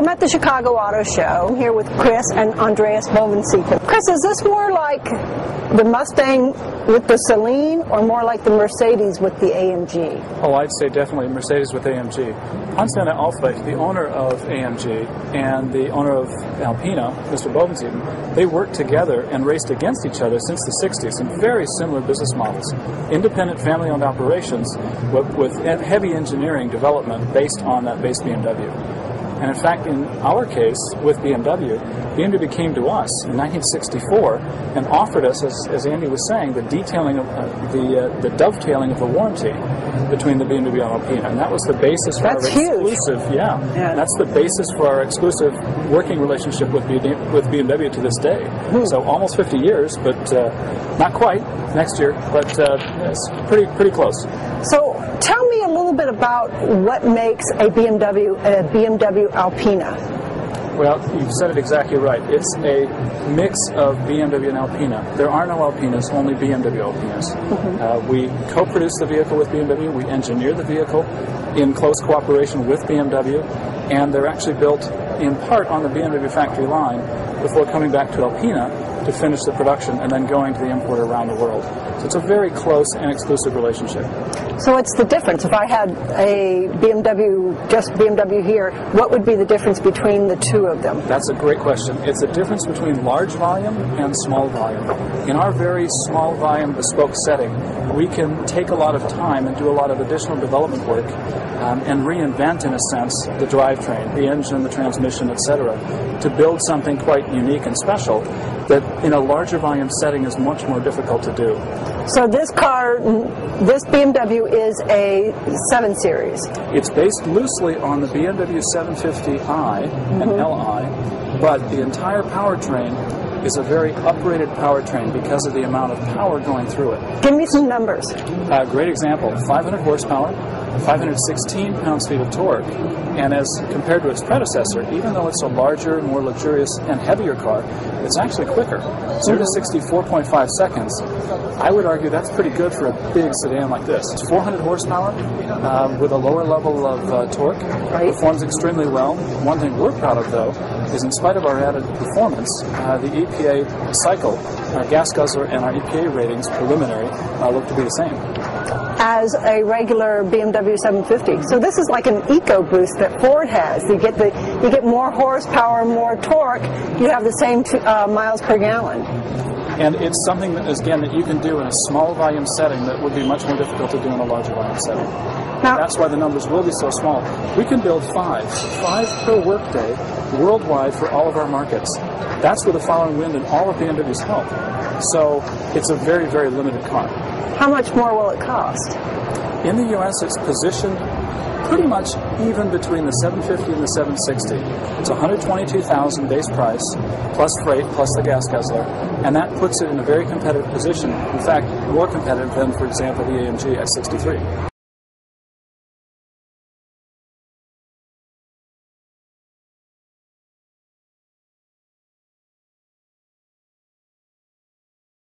I'm at the Chicago Auto Show. I'm here with Kris and Andreas Bovensieken. Kris, is this more like the Mustang with the Celine or more like the Mercedes with the AMG? Oh, I'd say definitely Mercedes with AMG. Hans-Werner Alfrecht, the owner of AMG, and the owner of Alpina, Mr. Bovensieken, they worked together and raced against each other since the 60s in very similar business models. Independent family-owned operations with heavy engineering development based on that base BMW. And in fact, in our case with BMW came to us in 1964 and offered us, as Andy was saying, the detailing of the dovetailing of the warranty between the BMW and Alpina, and that was the basis for our exclusive. Yeah, that's the basis for our exclusive working relationship with BMW to this day. So almost 50 years, but not quite next year, but it's pretty close. So tell me a little bit about what makes a BMW Alpina. Well, you've said it exactly right. It's a mix of BMW and Alpina. There are no Alpinas, only BMW Alpinas. We co-produce the vehicle with BMW. We engineer the vehicle in close cooperation with BMW, and they're actually built in part on the BMW factory line before coming back to Alpina to finish the production and then going to the importer around the world. So it's a very close and exclusive relationship. So what's the difference? If I had a BMW, just BMW here, what would be the difference between the two of them? That's a great question. It's a difference between large volume and small volume. In our very small volume bespoke setting, we can take a lot of time and do a lot of additional development work and reinvent, in a sense, the drivetrain, the engine, the transmission, etc., to build something quite unique and special that in a larger volume setting is much more difficult to do. So this car, this BMW is a 7 Series. It's based loosely on the BMW 750i and Li, but the entire powertrain is a very uprated powertrain because of the amount of power going through it. Give me some numbers. Great example, 500 horsepower, 516 pounds-feet of torque, and as compared to its predecessor, even though it's a larger, more luxurious, and heavier car, it's actually quicker. 0 to 60, 4.5 seconds. I would argue that's pretty good for a big sedan like this. It's 400 horsepower with a lower level of torque. Performs extremely well. One thing we're proud of, though, is in spite of our added performance, the EPA cycle, our gas guzzler and our EPA ratings, preliminary, look to be the same as a regular BMW 750. So this is like an EcoBoost that Ford has. You get more horsepower, more torque. You have the same miles per gallon. And it's something that, again, that you can do in a small volume setting that would be much more difficult to do in a larger volume setting. Now, that's why the numbers will be so small. We can build five per workday worldwide for all of our markets. That's with the following wind and all of BMW's help. So it's a very, very limited car. How much more will it cost? In the U.S., it's positioned pretty much even between the 750 and the 760. It's $122,000 base price, plus freight, plus the gas guzzler, and that puts it in a very competitive position. In fact, more competitive than, for example, the AMG at $63,000.